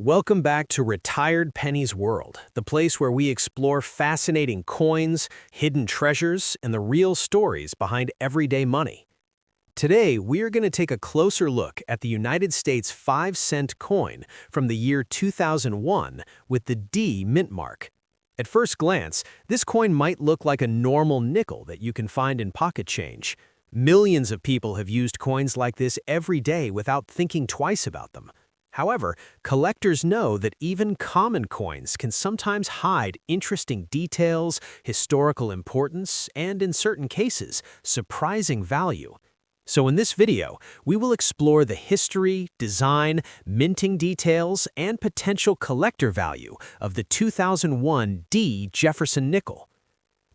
Welcome back to Retired Pennies World, the place where we explore fascinating coins, hidden treasures, and the real stories behind everyday money. Today, we are going to take a closer look at the United States 5-cent coin from the year 2001 with the D mint mark. At first glance, this coin might look like a normal nickel that you can find in pocket change. Millions of people have used coins like this every day without thinking twice about them. However, collectors know that even common coins can sometimes hide interesting details, historical importance, and in certain cases, surprising value. So in this video, we will explore the history, design, minting details, and potential collector value of the 2001 D Jefferson nickel.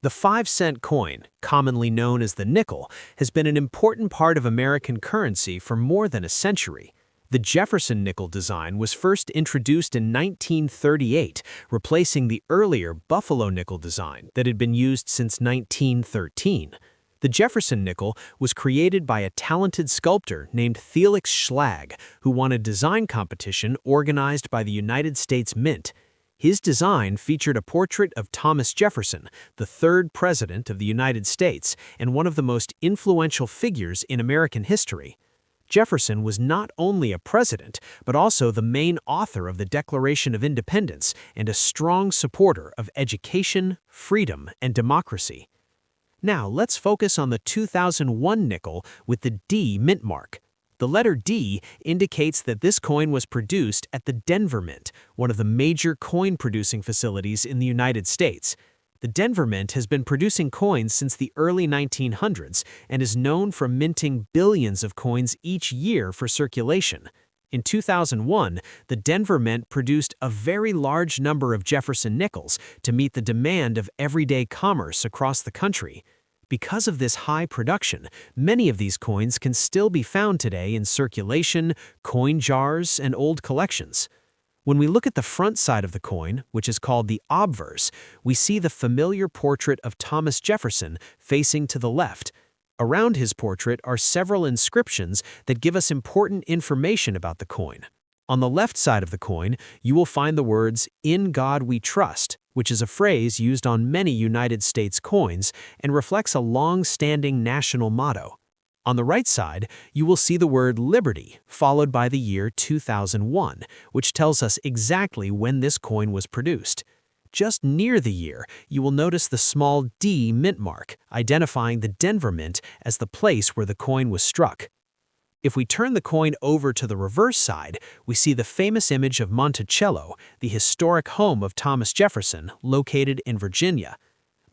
The 5-cent coin, commonly known as the nickel, has been an important part of American currency for more than a century. The Jefferson nickel design was first introduced in 1938, replacing the earlier Buffalo nickel design that had been used since 1913. The Jefferson nickel was created by a talented sculptor named Felix Schlag, who won a design competition organized by the United States Mint. His design featured a portrait of Thomas Jefferson, the third president of the United States and one of the most influential figures in American history. Jefferson was not only a president, but also the main author of the Declaration of Independence and a strong supporter of education, freedom, and democracy. Now, let's focus on the 2001 nickel with the D mint mark. The letter D indicates that this coin was produced at the Denver Mint, one of the major coin-producing facilities in the United States. The Denver Mint has been producing coins since the early 1900s and is known for minting billions of coins each year for circulation. In 2001, the Denver Mint produced a very large number of Jefferson nickels to meet the demand of everyday commerce across the country. Because of this high production, many of these coins can still be found today in circulation, coin jars, and old collections. When we look at the front side of the coin, which is called the obverse, we see the familiar portrait of Thomas Jefferson facing to the left. Around his portrait are several inscriptions that give us important information about the coin. On the left side of the coin, you will find the words, "In God We Trust," which is a phrase used on many United States coins and reflects a long-standing national motto. On the right side, you will see the word liberty, followed by the year 2001, which tells us exactly when this coin was produced. Just near the year, you will notice the small D mint mark, identifying the Denver Mint as the place where the coin was struck. If we turn the coin over to the reverse side, we see the famous image of Monticello, the historic home of Thomas Jefferson, located in Virginia.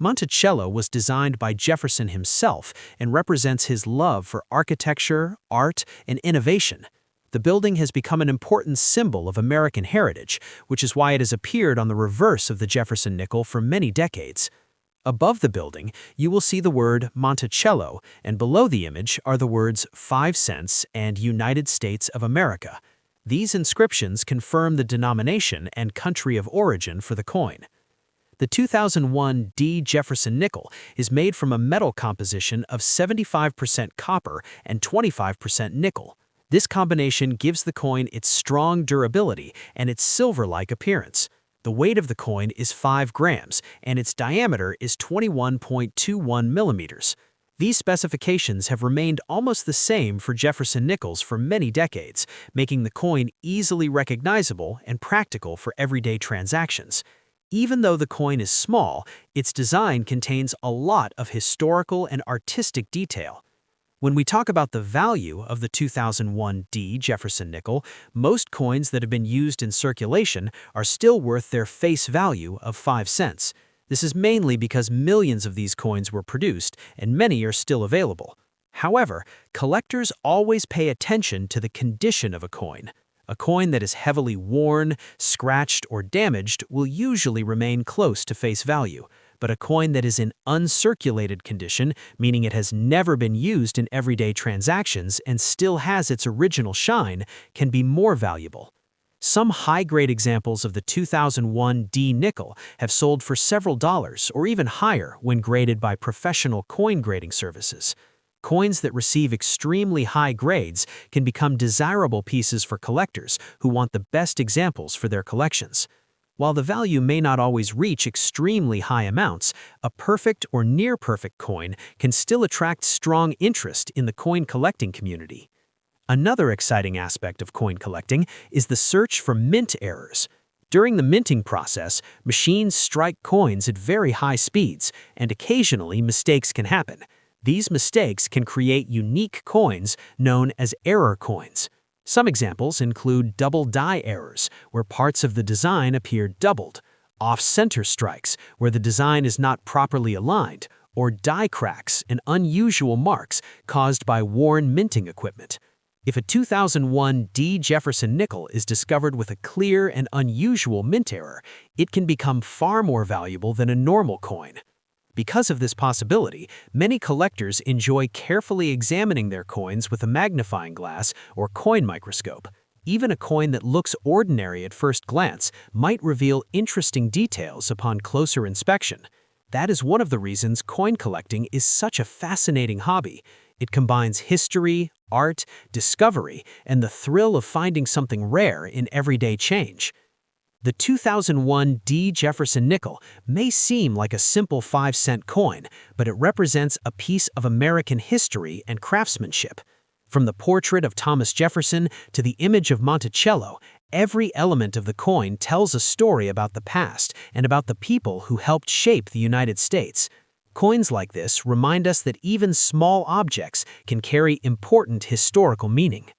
Monticello was designed by Jefferson himself and represents his love for architecture, art, and innovation. The building has become an important symbol of American heritage, which is why it has appeared on the reverse of the Jefferson nickel for many decades. Above the building, you will see the word Monticello, and below the image are the words 5 cents and United States of America. These inscriptions confirm the denomination and country of origin for the coin. The 2001 D Jefferson nickel is made from a metal composition of 75% copper and 25% nickel. This combination gives the coin its strong durability and its silver-like appearance. The weight of the coin is 5 grams, and its diameter is 21.21 millimeters. These specifications have remained almost the same for Jefferson nickels for many decades, making the coin easily recognizable and practical for everyday transactions. Even though the coin is small, its design contains a lot of historical and artistic detail. When we talk about the value of the 2001 D Jefferson nickel, most coins that have been used in circulation are still worth their face value of 5 cents. This is mainly because millions of these coins were produced and many are still available. However, collectors always pay attention to the condition of a coin. A coin that is heavily worn, scratched, or damaged will usually remain close to face value, but a coin that is in uncirculated condition, meaning it has never been used in everyday transactions and still has its original shine, can be more valuable. Some high-grade examples of the 2001 D nickel have sold for several dollars or even higher when graded by professional coin grading services. Coins that receive extremely high grades can become desirable pieces for collectors who want the best examples for their collections. While the value may not always reach extremely high amounts, a perfect or near-perfect coin can still attract strong interest in the coin collecting community. Another exciting aspect of coin collecting is the search for mint errors. During the minting process, machines strike coins at very high speeds, and occasionally mistakes can happen. These mistakes can create unique coins known as error coins. Some examples include double die errors, where parts of the design appear doubled, off-center strikes, where the design is not properly aligned, or die cracks and unusual marks caused by worn minting equipment. If a 2001 D. Jefferson nickel is discovered with a clear and unusual mint error, it can become far more valuable than a normal coin. Because of this possibility, many collectors enjoy carefully examining their coins with a magnifying glass or coin microscope. Even a coin that looks ordinary at first glance might reveal interesting details upon closer inspection. That is one of the reasons coin collecting is such a fascinating hobby. It combines history, art, discovery, and the thrill of finding something rare in everyday change. The 2001 D. Jefferson nickel may seem like a simple 5-cent coin, but it represents a piece of American history and craftsmanship. From the portrait of Thomas Jefferson to the image of Monticello, every element of the coin tells a story about the past and about the people who helped shape the United States. Coins like this remind us that even small objects can carry important historical meaning.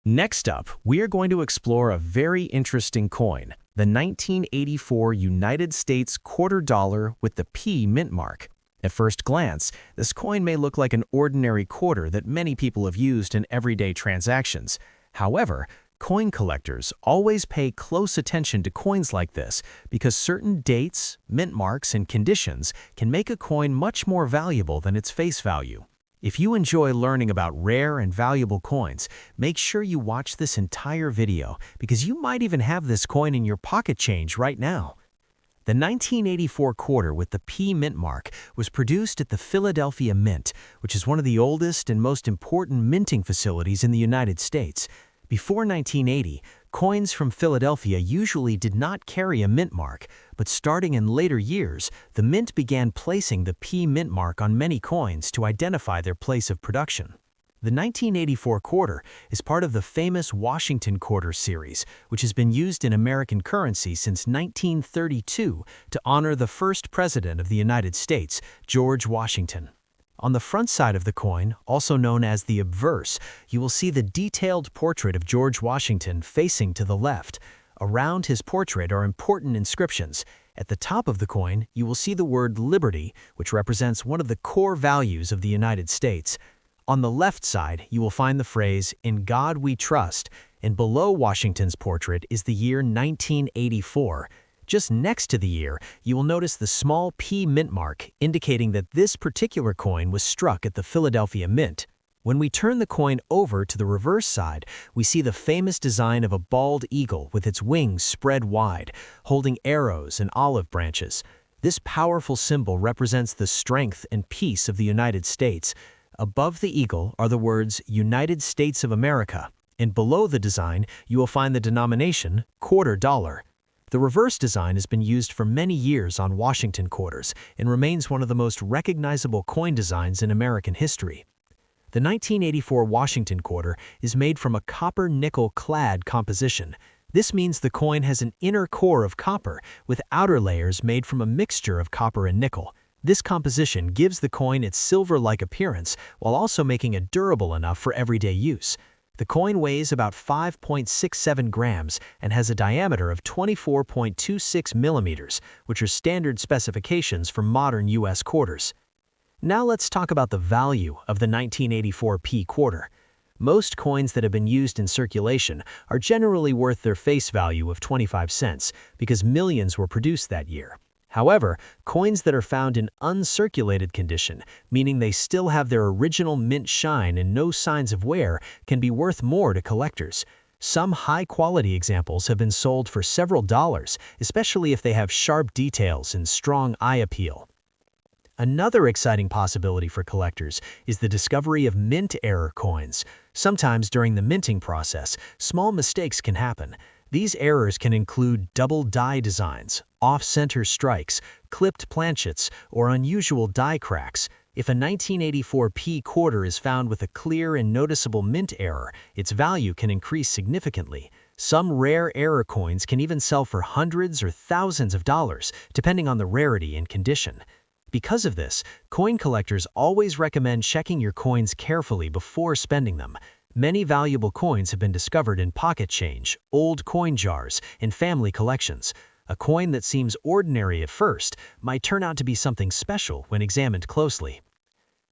Next up, we are going to explore a very interesting coin, the 1984 United States $quarter with the P mint mark. At first glance, this coin may look like an ordinary quarter that many people have used in everyday transactions. However, coin collectors always pay close attention to coins like this because certain dates, mint marks, and conditions can make a coin much more valuable than its face value. If you enjoy learning about rare and valuable coins, make sure you watch this entire video because you might even have this coin in your pocket change right now. The 1984 quarter with the P mint mark was produced at the Philadelphia Mint, which is one of the oldest and most important minting facilities in the United States. Before 1980, coins from Philadelphia usually did not carry a mint mark, but starting in later years, the mint began placing the P mint mark on many coins to identify their place of production. The 1984 quarter is part of the famous Washington quarter series, which has been used in American currency since 1932 to honor the first president of the United States, George Washington. On the front side of the coin, also known as the obverse, you will see the detailed portrait of George Washington facing to the left. Around his portrait are important inscriptions. At the top of the coin, you will see the word liberty, which represents one of the core values of the United States. On the left side, you will find the phrase, "In God We Trust," and below Washington's portrait is the year 1984. Just next to the year, you will notice the small P mint mark, indicating that this particular coin was struck at the Philadelphia Mint. When we turn the coin over to the reverse side, we see the famous design of a bald eagle with its wings spread wide, holding arrows and olive branches. This powerful symbol represents the strength and peace of the United States. Above the eagle are the words United States of America, and below the design, you will find the denomination $quarter. The reverse design has been used for many years on Washington quarters and remains one of the most recognizable coin designs in American history. The 1984 Washington quarter is made from a copper-nickel clad composition. This means the coin has an inner core of copper with outer layers made from a mixture of copper and nickel. This composition gives the coin its silver-like appearance while also making it durable enough for everyday use. The coin weighs about 5.67 grams and has a diameter of 24.26 millimeters, which are standard specifications for modern U.S. quarters. Now let's talk about the value of the 1984 P quarter. Most coins that have been used in circulation are generally worth their face value of 25 cents because millions were produced that year. However, coins that are found in uncirculated condition, meaning they still have their original mint shine and no signs of wear, can be worth more to collectors. Some high-quality examples have been sold for several dollars, especially if they have sharp details and strong eye appeal. Another exciting possibility for collectors is the discovery of mint error coins. Sometimes during the minting process, small mistakes can happen. These errors can include double die designs, off-center strikes, clipped planchets, or unusual die cracks. If a 1984 P quarter is found with a clear and noticeable mint error, its value can increase significantly. Some rare error coins can even sell for hundreds or thousands of dollars, depending on the rarity and condition. Because of this, coin collectors always recommend checking your coins carefully before spending them. Many valuable coins have been discovered in pocket change, old coin jars, and family collections. A coin that seems ordinary at first might turn out to be something special when examined closely.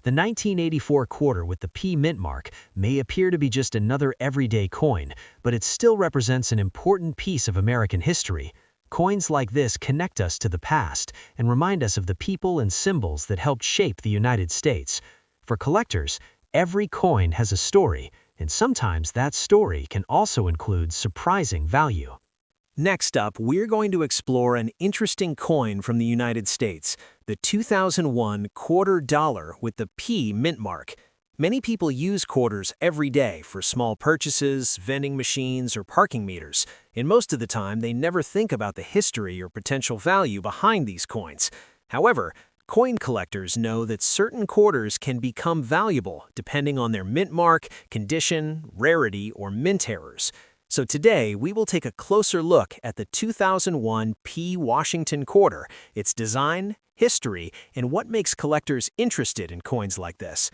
The 1984 quarter with the P mint mark may appear to be just another everyday coin, but it still represents an important piece of American history. Coins like this connect us to the past and remind us of the people and symbols that helped shape the United States. For collectors, every coin has a story, and sometimes that story can also include surprising value. Next up, we're going to explore an interesting coin from the United States, the 2001 quarter dollar with the P mint mark. Many people use quarters every day for small purchases, vending machines, or parking meters, and most of the time they never think about the history or potential value behind these coins. However, coin collectors know that certain quarters can become valuable depending on their mint mark, condition, rarity, or mint errors. So today, we will take a closer look at the 2001 P Washington quarter, its design, history, and what makes collectors interested in coins like this.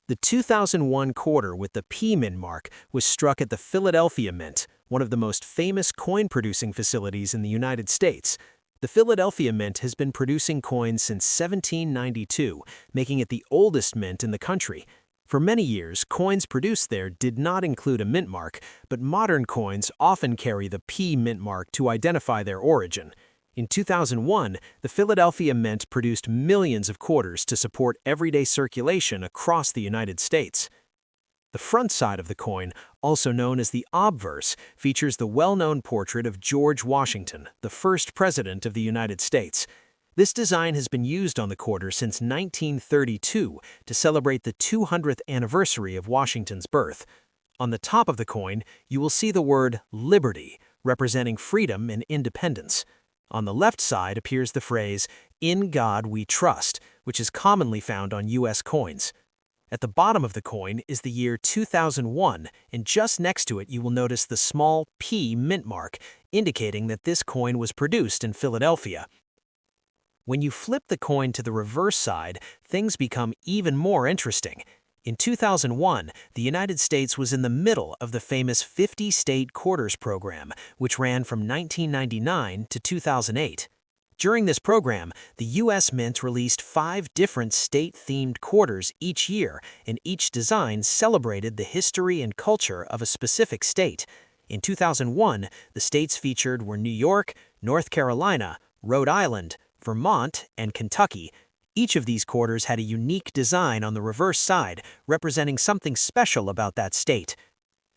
The 2001 quarter with the P mint mark was struck at the Philadelphia Mint, one of the most famous coin-producing facilities in the United States. The Philadelphia Mint has been producing coins since 1792, making it the oldest mint in the country. For many years, coins produced there did not include a mint mark, but modern coins often carry the P mint mark to identify their origin. In 2001, the Philadelphia Mint produced millions of quarters to support everyday circulation across the United States. The front side of the coin, also known as the obverse, features the well-known portrait of George Washington, the first president of the United States. This design has been used on the quarter since 1932 to celebrate the 200th anniversary of Washington's birth. On the top of the coin, you will see the word Liberty, representing freedom and independence. On the left side appears the phrase, "In God We Trust," which is commonly found on U.S. coins. At the bottom of the coin is the year 2001, and just next to it you will notice the small P mint mark, indicating that this coin was produced in Philadelphia. When you flip the coin to the reverse side, things become even more interesting. In 2001, the United States was in the middle of the famous 50-state quarters program, which ran from 1999 to 2008. During this program, the U.S. Mint released 5 different state-themed quarters each year, and each design celebrated the history and culture of a specific state. In 2001, the states featured were New York, North Carolina, Rhode Island, Vermont, and Kentucky. Each of these quarters had a unique design on the reverse side, representing something special about that state.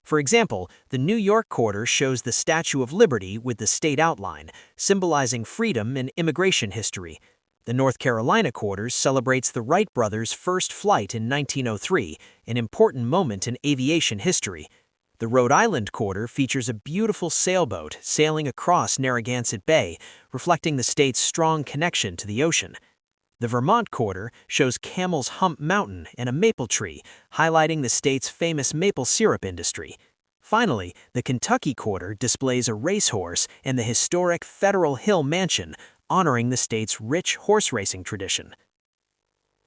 For example, the New York quarter shows the Statue of Liberty with the state outline, symbolizing freedom and immigration history. The North Carolina quarter celebrates the Wright brothers' first flight in 1903, an important moment in aviation history. The Rhode Island quarter features a beautiful sailboat sailing across Narragansett Bay, reflecting the state's strong connection to the ocean. The Vermont quarter shows Camel's Hump Mountain and a maple tree, highlighting the state's famous maple syrup industry. Finally, the Kentucky quarter displays a racehorse and the historic Federal Hill Mansion, honoring the state's rich horse racing tradition.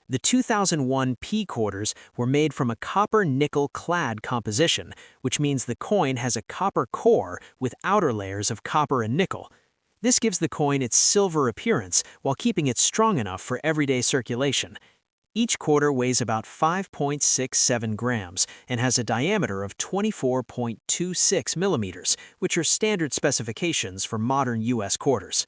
The 2001 P quarters were made from a copper-nickel clad composition, which means the coin has a copper core with outer layers of copper and nickel. This gives the coin its silver appearance while keeping it strong enough for everyday circulation. Each quarter weighs about 5.67 grams and has a diameter of 24.26 millimeters, which are standard specifications for modern U.S. quarters.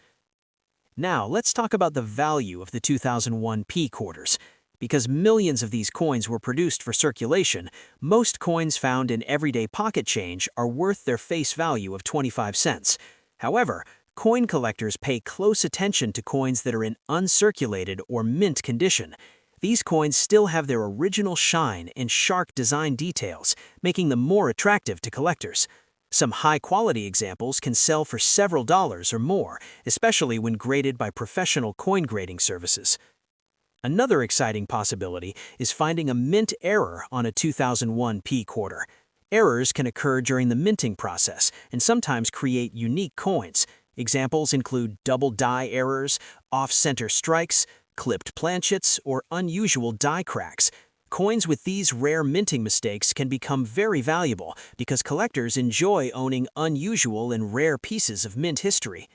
Now, let's talk about the value of the 2001 P quarters. Because millions of these coins were produced for circulation, most coins found in everyday pocket change are worth their face value of 25 cents. However, Coin collectors pay close attention to coins that are in uncirculated or mint condition. These coins still have their original shine and sharp design details, making them more attractive to collectors. Some high-quality examples can sell for several dollars or more, especially when graded by professional coin grading services. Another exciting possibility is finding a mint error on a 2001 P quarter. Errors can occur during the minting process and sometimes create unique coins. Examples include double die errors, off-center strikes, clipped planchets, or unusual die cracks. Coins with these rare minting mistakes can become very valuable because collectors enjoy owning unusual and rare pieces of mint history.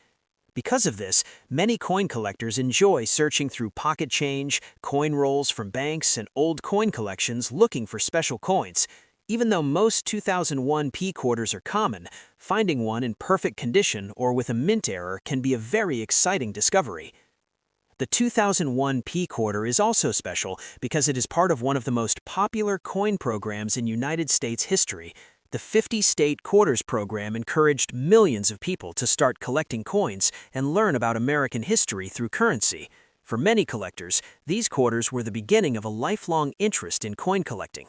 Because of this, many coin collectors enjoy searching through pocket change, coin rolls from banks, and old coin collections looking for special coins. Even though most 2001 P quarters are common, finding one in perfect condition or with a mint error can be a very exciting discovery. The 2001 P quarter is also special because it is part of one of the most popular coin programs in United States history. The 50-state quarters program encouraged millions of people to start collecting coins and learn about American history through currency. For many collectors, these quarters were the beginning of a lifelong interest in coin collecting.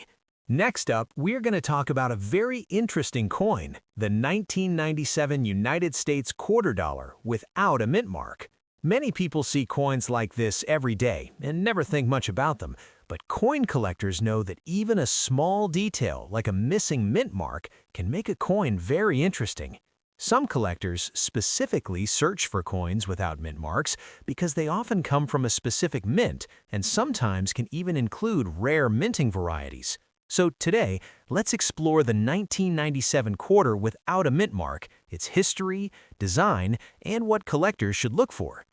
Next up, we're going to talk about a very interesting coin, the 1997 United States quarter dollar without a mint mark. Many people see coins like this every day and never think much about them, but coin collectors know that even a small detail like a missing mint mark can make a coin very interesting. Some collectors specifically search for coins without mint marks because they often come from a specific mint and sometimes can even include rare minting varieties. So today, let's explore the 1997 quarter without a mint mark, its history, design, and what collectors should look for.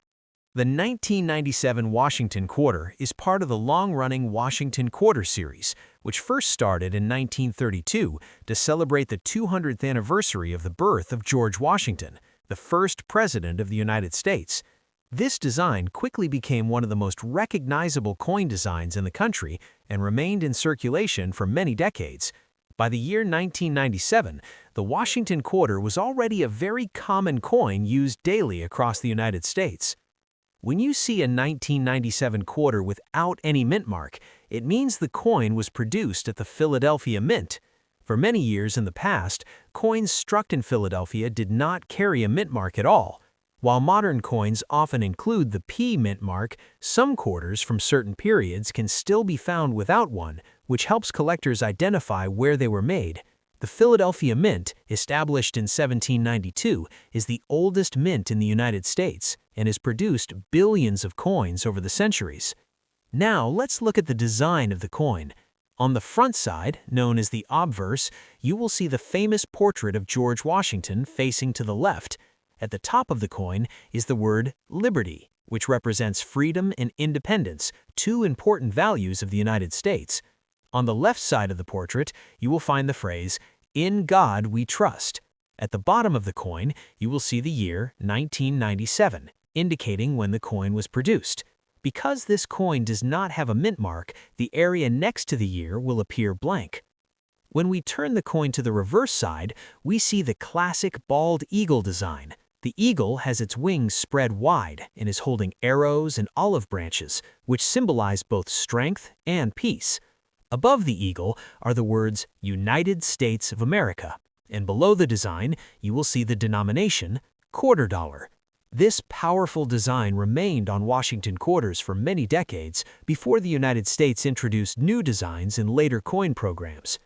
The 1997 Washington quarter is part of the long-running Washington Quarter series, which first started in 1932 to celebrate the 200th anniversary of the birth of George Washington, the first president of the United States. This design quickly became one of the most recognizable coin designs in the country and remained in circulation for many decades. By the year 1997, the Washington quarter was already a very common coin used daily across the United States. When you see a 1997 quarter without any mint mark, it means the coin was produced at the Philadelphia Mint. For many years in the past, coins struck in Philadelphia did not carry a mint mark at all. While modern coins often include the P mint mark, some quarters from certain periods can still be found without one, which helps collectors identify where they were made. The Philadelphia Mint, established in 1792, is the oldest mint in the United States and has produced billions of coins over the centuries. Now let's look at the design of the coin. On the front side, known as the obverse, you will see the famous portrait of George Washington facing to the left. At the top of the coin is the word Liberty, which represents freedom and independence, two important values of the United States. On the left side of the portrait, you will find the phrase, "In God We Trust." At the bottom of the coin, you will see the year 1997, indicating when the coin was produced. Because this coin does not have a mint mark, the area next to the year will appear blank. When we turn the coin to the reverse side, we see the classic bald eagle design. The eagle has its wings spread wide and is holding arrows and olive branches, which symbolize both strength and peace. Above the eagle are the words United States of America, and below the design, you will see the denomination quarter dollar. This powerful design remained on Washington quarters for many decades before the United States introduced new designs in later coin programs.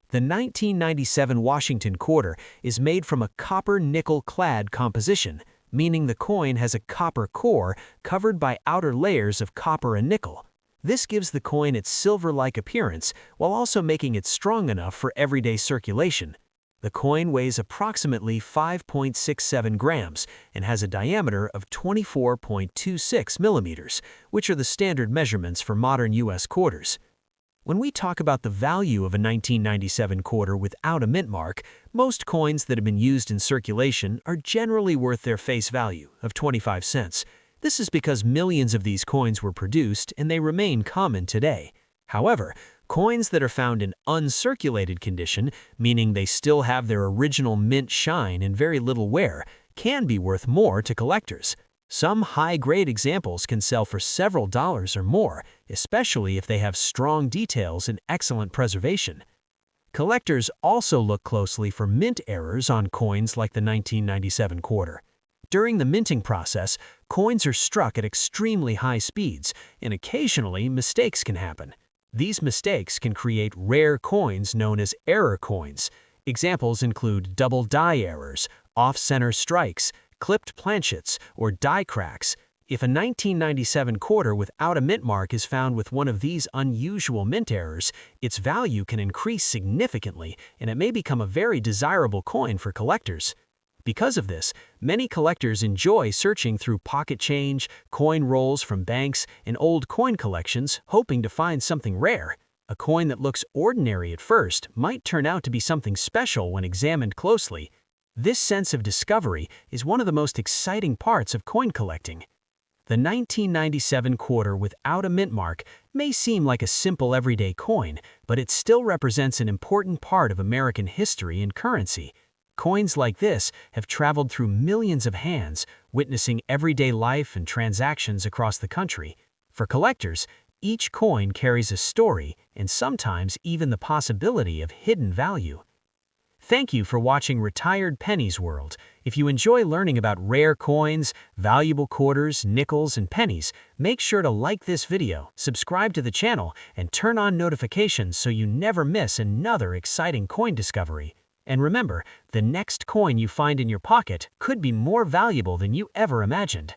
The 1997 Washington quarter is made from a copper-nickel-clad composition, meaning the coin has a copper core covered by outer layers of copper and nickel. This gives the coin its silver-like appearance while also making it strong enough for everyday circulation. The coin weighs approximately 5.67 grams and has a diameter of 24.26 millimeters, which are the standard measurements for modern U.S. quarters. When we talk about the value of a 1997 quarter without a mint mark, most coins that have been used in circulation are generally worth their face value of 25 cents. This is because millions of these coins were produced and they remain common today. However, coins that are found in uncirculated condition, meaning they still have their original mint shine and very little wear, can be worth more to collectors. Some high-grade examples can sell for several dollars or more, especially if they have strong details and excellent preservation. Collectors also look closely for mint errors on coins like the 1997 quarter. During the minting process, coins are struck at extremely high speeds, and occasionally mistakes can happen. These mistakes can create rare coins known as error coins. Examples include double die errors, off-center strikes, clipped planchets, or die cracks. If a 1997 quarter without a mint mark is found with one of these unusual mint errors, its value can increase significantly, and it may become a very desirable coin for collectors. Because of this, many collectors enjoy searching through pocket change, coin rolls from banks, and old coin collections, hoping to find something rare. A coin that looks ordinary at first might turn out to be something special when examined closely. This sense of discovery is one of the most exciting parts of coin collecting. The 1997 quarter without a mint mark may seem like a simple everyday coin, but it still represents an important part of American history and currency. Coins like this have traveled through millions of hands, witnessing everyday life and transactions across the country. For collectors, each coin carries a story and sometimes even the possibility of hidden value. Thank you for watching Retired Pennies World. If you enjoy learning about rare coins, valuable quarters, nickels, and pennies, make sure to like this video, subscribe to the channel, and turn on notifications so you never miss another exciting coin discovery. And remember, the next coin you find in your pocket could be more valuable than you ever imagined.